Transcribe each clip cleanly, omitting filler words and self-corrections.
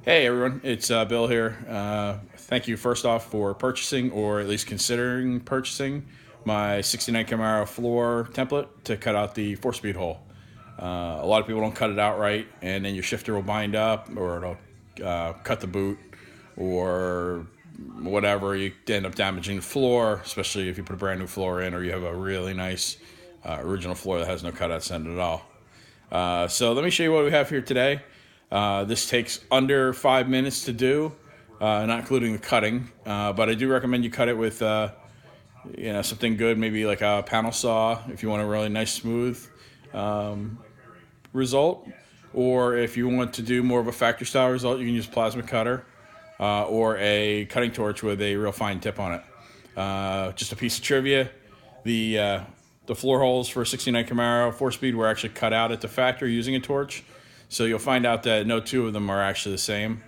Hey everyone, it's Bill here. Thank you first off for purchasing, or at least considering purchasing, my 69 Camaro floor template to cut out the 4-speed hole. A lot of people don't cut it out right, and then your shifter will bind up, or it'll cut the boot, or whatever. You end up damaging the floor, especially if you put a brand new floor in, or you have a really nice original floor that has no cutouts in it at all. So let me show you what we have here today. This takes under 5 minutes to do, not including the cutting. But I do recommend you cut it with, something good, maybe like a panel saw if you want a really nice smooth result. Or if you want to do more of a factory style result, you can use a plasma cutter or a cutting torch with a real fine tip on it. Just a piece of trivia: the floor holes for 69 Camaro 4-speed were actually cut out at the factory using a torch. So you'll find out that no two of them are actually the same.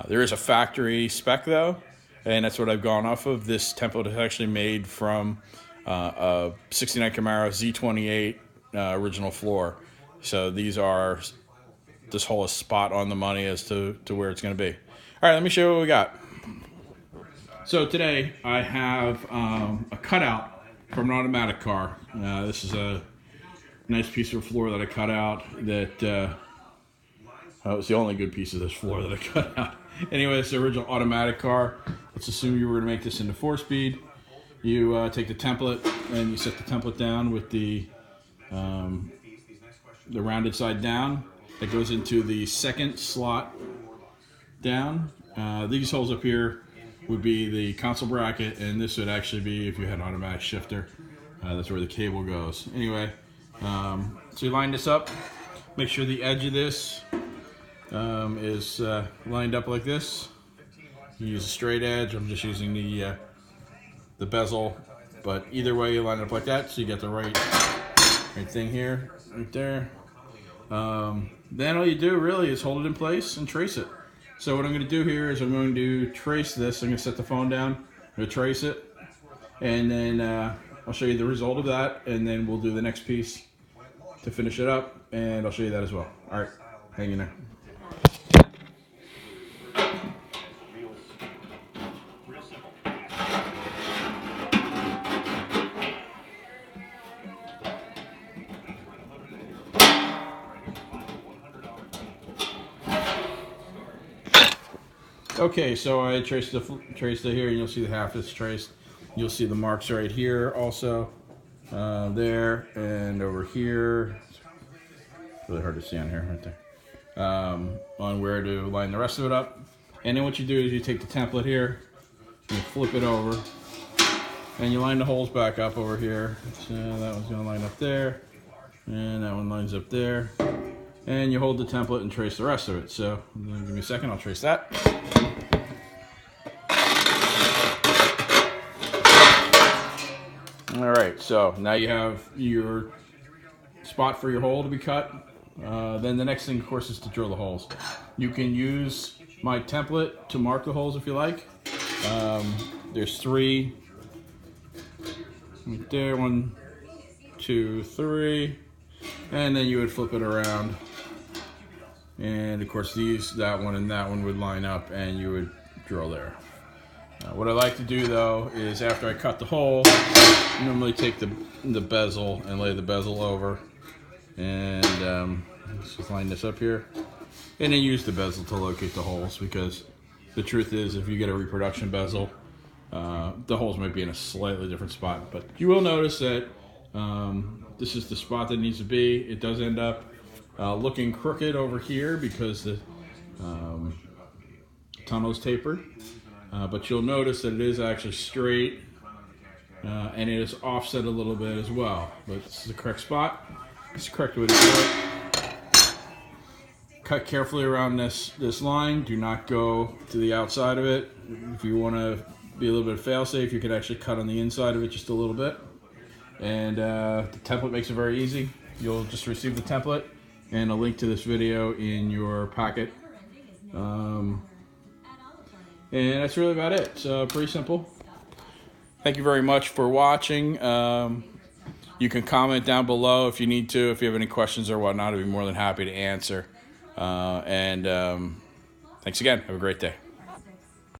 There is a factory spec though, and that's what I've gone off of. This template is actually made from a 69 Camaro Z28 original floor. So this hole is spot on the money as to where it's going to be. All right, let me show you what we got. So today I have a cutout from an automatic car. This is a nice piece of floor that I cut out that it was the only good piece of this floor that I cut out. Anyway, it's the original automatic car. Let's assume you were going to make this into 4-speed. You take the template and you set the template down with the rounded side down. That goes into the second slot down. These holes up here would be the console bracket, and this would actually be if you had an automatic shifter. That's where the cable goes. Anyway, so you line this up. Make sure the edge of this is lined up like this. You use a straight edge. I'm just using the bezel, but either way you line it up like that so you get the right thing here, right there. Then all you do really is hold it in place and trace it. So what I'm going to do here is I'm going to trace this. I'm going to set the phone down, I'm going to trace it, and then I'll show you the result of that, and then we'll do the next piece to finish it up, and I'll show you that as well. All right, hang in there. Okay, so I traced it here, and you'll see the half is traced. You'll see the marks right here also, there, and over here. It's really hard to see on here, right there. On where to line the rest of it up. And then what you do is you take the template here, you flip it over, and you line the holes back up over here. So that one's going to line up there, and that one lines up there. And you hold the template and trace the rest of it. So give me a second, I'll trace that. All right, so now you have your spot for your hole to be cut. Then the next thing, of course, is to drill the holes. You can use my template to mark the holes if you like. There's 3 right there, 1, 2, 3, and then you would flip it around. And of course that one and that one would line up, and you would drill there. What I like to do though is after I cut the hole, I normally take the bezel and lay the bezel over, and let's just line this up here, and then use the bezel to locate the holes, because the truth is if you get a reproduction bezel, the holes might be in a slightly different spot, but you will notice that this is the spot that needs to be. It does end up looking crooked over here because the tunnel is tapered, but you'll notice that it is actually straight, and it is offset a little bit as well. But this is the correct spot. It's the correct way to do it. Cut carefully around this line. Do not go to the outside of it. If you want to be a little bit fail-safe, you can actually cut on the inside of it just a little bit. And the template makes it very easy. You'll just receive the template and a link to this video in your packet. And that's really about it. So pretty simple. Thank you very much for watching. You can comment down below if you need to. If you have any questions or whatnot, I'd be more than happy to answer. Thanks again. Have a great day.